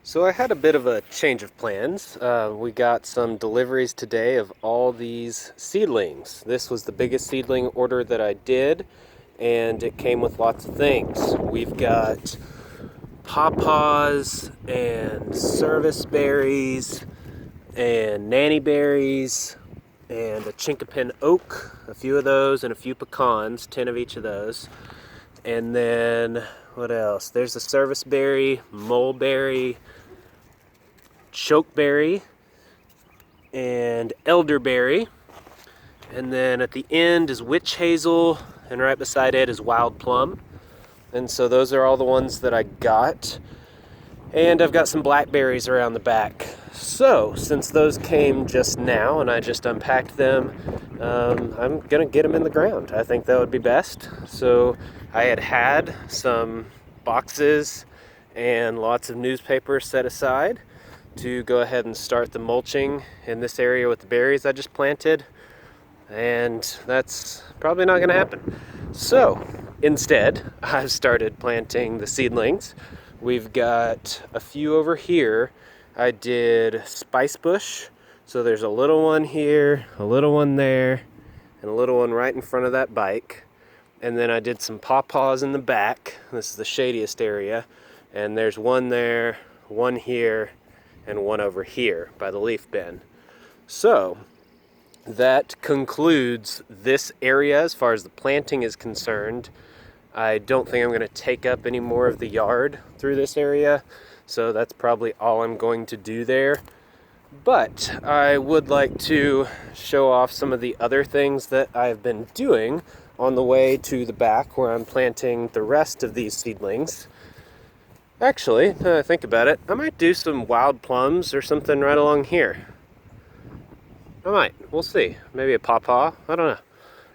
So I had a bit of a change of plans. We got some deliveries today of all these seedlings. This was the biggest seedling order that I did, and it came with lots of things. We've got pawpaws and service berries and nanny berries and a chinkapin oak, a few of those, and a few pecans, 10 of each of those. And then what else? There's a service berry, mulberry, chokeberry, and elderberry. And then at the end is witch hazel, and right beside it is wild plum. And so those are all the ones that I got. And I've got some blackberries around the back. So since those came just now and I just unpacked them, I'm gonna get them in the ground. I think that would be best. So I had some boxes and lots of newspaper set aside to go ahead and start the mulching in this area with the berries I just planted, and that's probably not going to happen. So instead, I've started planting the seedlings. We've got a few over here. I did spice bush, so there's a little one here, a little one there, and a little one right in front of that bike. And then I did some pawpaws in the back. This is the shadiest area, and there's one there, one here, and one over here by the leaf bin. So that concludes this area as far as the planting is concerned. I don't think I'm going to take up any more of the yard through this area, so that's probably all I'm going to do there. But I would like to show off some of the other things that I've been doing on the way to the back where I'm planting the rest of these seedlings. Actually, now that I think about it, I might do some wild plums or something right along here. I might. We'll see. Maybe a pawpaw. I don't know.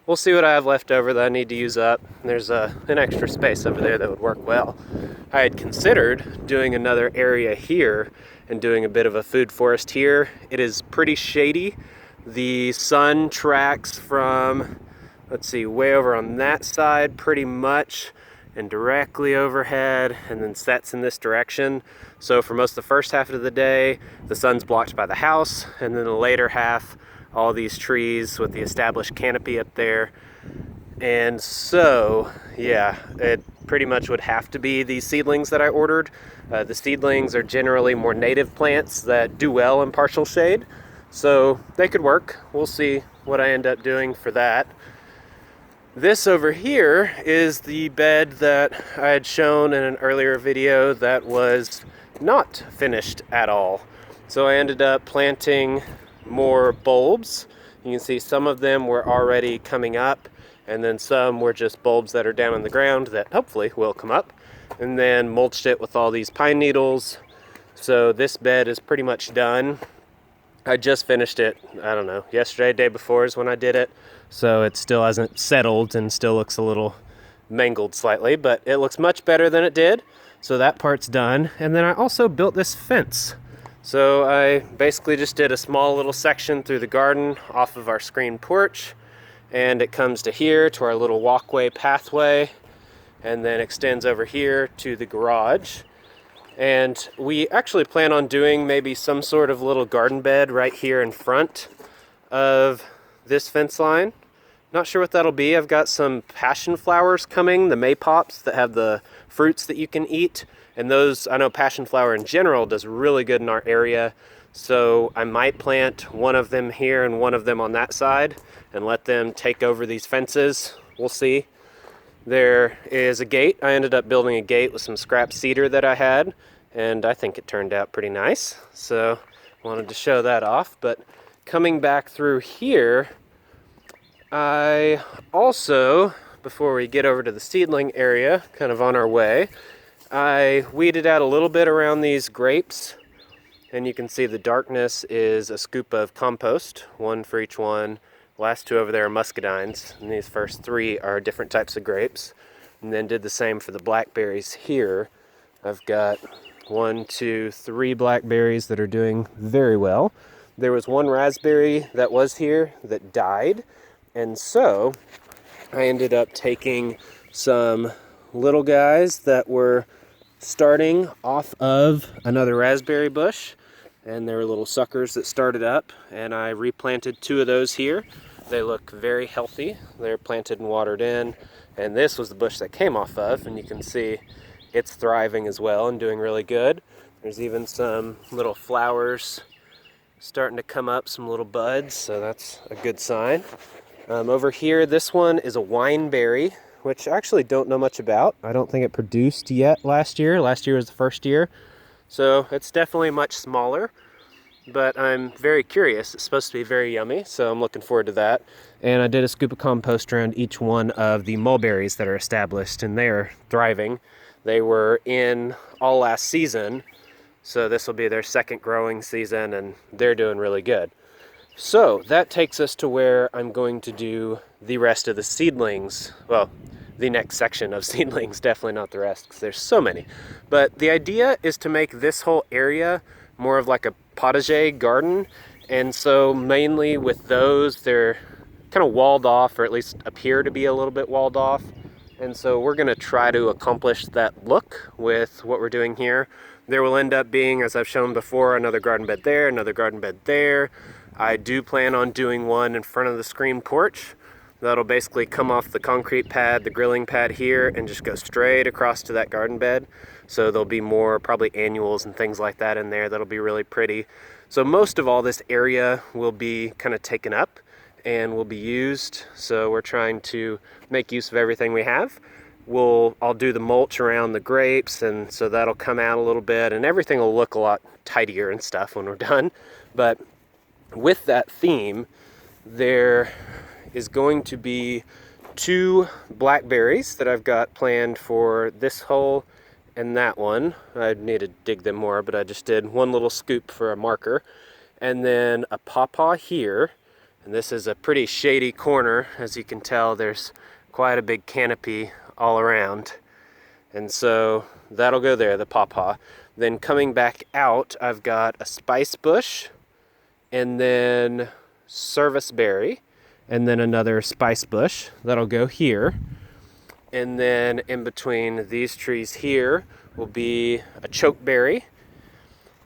We'll see what I have left over that I need to use up. There's an extra space over there that would work well. I had considered doing another area here and doing a bit of a food forest here. It is pretty shady. The sun tracks from, let's see, way over on that side pretty much, and directly overhead, and then sets in this direction. So for most of the first half of the day, the sun's blocked by the house, and then the later half, all these trees with the established canopy up there. And so, yeah, it pretty much would have to be these seedlings that I ordered. The seedlings are generally more native plants that do well in partial shade, so they could work. We'll see what I end up doing for that. This over here is the bed that I had shown in an earlier video that was not finished at all. So I ended up planting more bulbs. You can see some of them were already coming up, and then some were just bulbs that are down on the ground that hopefully will come up, and then mulched it with all these pine needles. So this bed is pretty much done. I just finished it, I don't know, yesterday, day before is when I did it. So it still hasn't settled and still looks a little mangled slightly, but it looks much better than it did. So that part's done. And then I also built this fence. So I basically just did a small little section through the garden off of our screen porch, and it comes to here to our little walkway pathway, and then extends over here to the garage. And we actually plan on doing maybe some sort of little garden bed right here in front of this fence line. Not sure what that'll be. I've got some passion flowers coming, the maypops that have the fruits that you can eat. And those, I know passion flower in general does really good in our area. So I might plant one of them here and one of them on that side and let them take over these fences. We'll see. There is a gate. I ended up building a gate with some scrap cedar that I had, and I think it turned out pretty nice. So wanted to show that off. But coming back through here, I also, before we get over to the seedling area, kind of on our way, I weeded out a little bit around these grapes, and you can see the darkness is a scoop of compost, one for each one. The last two over there are muscadines, and these first three are different types of grapes. And then did the same for the blackberries here. I've got 1, 2, 3 blackberries that are doing very well. There was one raspberry that was here that died, and so I ended up taking some little guys that were starting off of another raspberry bush, and there were little suckers that started up, and I replanted 2 of those here. They look very healthy. They're planted and watered in, and this was the bush that came off of, and you can see it's thriving as well and doing really good. There's even some little flowers starting to come up, some little buds, so that's a good sign. Over here, this one is a wineberry, which I actually don't know much about. I don't think it produced yet last year. Last year was the first year. So it's definitely much smaller, but I'm very curious. It's supposed to be very yummy, so I'm looking forward to that. And I did a scoop of compost around each one of the mulberries that are established, and they're thriving. They were in all last season, so this will be their second growing season, and they're doing really good. So that takes us to where I'm going to do the rest of the seedlings. Well, the next section of seedlings, definitely not the rest because there's so many. But the idea is to make this whole area more of like a potager garden. And so mainly with those, they're kind of walled off, or at least appear to be a little bit walled off. And so we're gonna try to accomplish that look with what we're doing here. There will end up being, as I've shown before, another garden bed there, another garden bed there. I do plan on doing one in front of the screen porch. That'll basically come off the concrete pad, the grilling pad here, and just go straight across to that garden bed. So there'll be more probably annuals and things like that in there that'll be really pretty. So most of all this area will be kind of taken up and will be used. So we're trying to make use of everything we have. I'll do the mulch around the grapes, and so that'll come out a little bit, and everything will look a lot tidier and stuff when we're done. But with that theme, there is going to be 2 blackberries that I've got planned for this hole and that one. I need to dig them more, but I just did one little scoop for a marker. And then a pawpaw here, and this is a pretty shady corner. As you can tell, there's quite a big canopy all around. And so that'll go there, the pawpaw. Then coming back out, I've got a spice bush, and then service berry, and then another spice bush that'll go here. And then in between these trees here will be a chokeberry.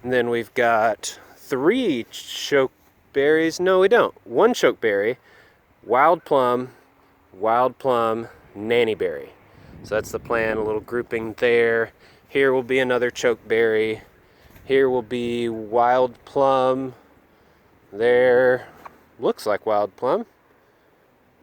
And then we've got 3 chokeberries. No, we don't. 1 chokeberry, wild plum, nannyberry. So that's the plan, a little grouping there. Here will be another chokeberry. Here will be wild plum. There looks like wild plum.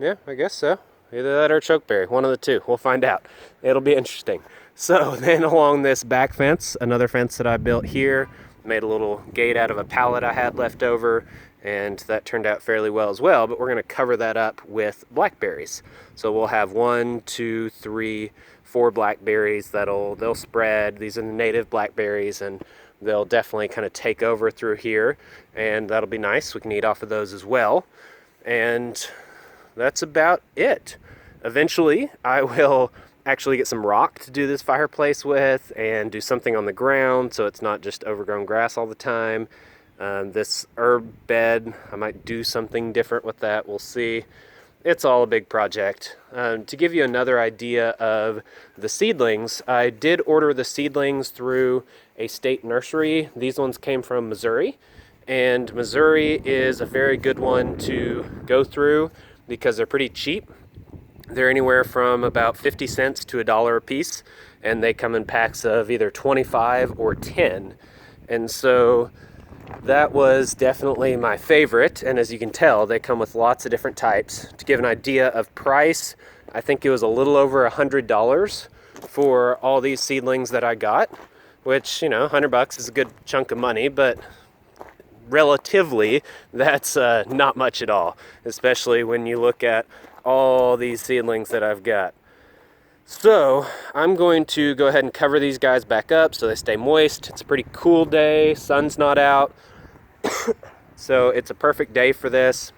Yeah, I guess so. Either that or chokeberry, one of the 2. We'll find out. It'll be interesting. So then along this back fence, another fence that I built here, made a little gate out of a pallet I had left over, and that turned out fairly well as well, but we're gonna cover that up with blackberries. So we'll have 1, 2, 3, 4 blackberries they'll spread. These are the native blackberries, and they'll definitely kind of take over through here, and that'll be nice. We can eat off of those as well. And that's about it. Eventually, I will actually get some rock to do this fireplace with and do something on the ground so it's not just overgrown grass all the time. This herb bed, I might do something different with that. We'll see. It's all a big project. To give you another idea of the seedlings, I did order the seedlings through a state nursery. These ones came from Missouri, and Missouri is a very good one to go through because they're pretty cheap. They're anywhere from about 50 cents to $1 a piece, and they come in packs of either 25 or 10. And so that was definitely my favorite, and as you can tell, they come with lots of different types. To give an idea of price, I think it was a little over $100 for all these seedlings that I got, which, $100 is a good chunk of money, but relatively, that's not much at all, especially when you look at all these seedlings that I've got. So I'm going to go ahead and cover these guys back up so they stay moist. It's a pretty cool day, sun's not out, so it's a perfect day for this.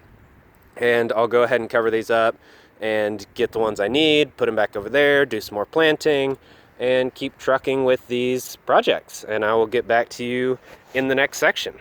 And I'll go ahead and cover these up and get the ones I need, put them back over there, do some more planting, and keep trucking with these projects. And I will get back to you in the next section.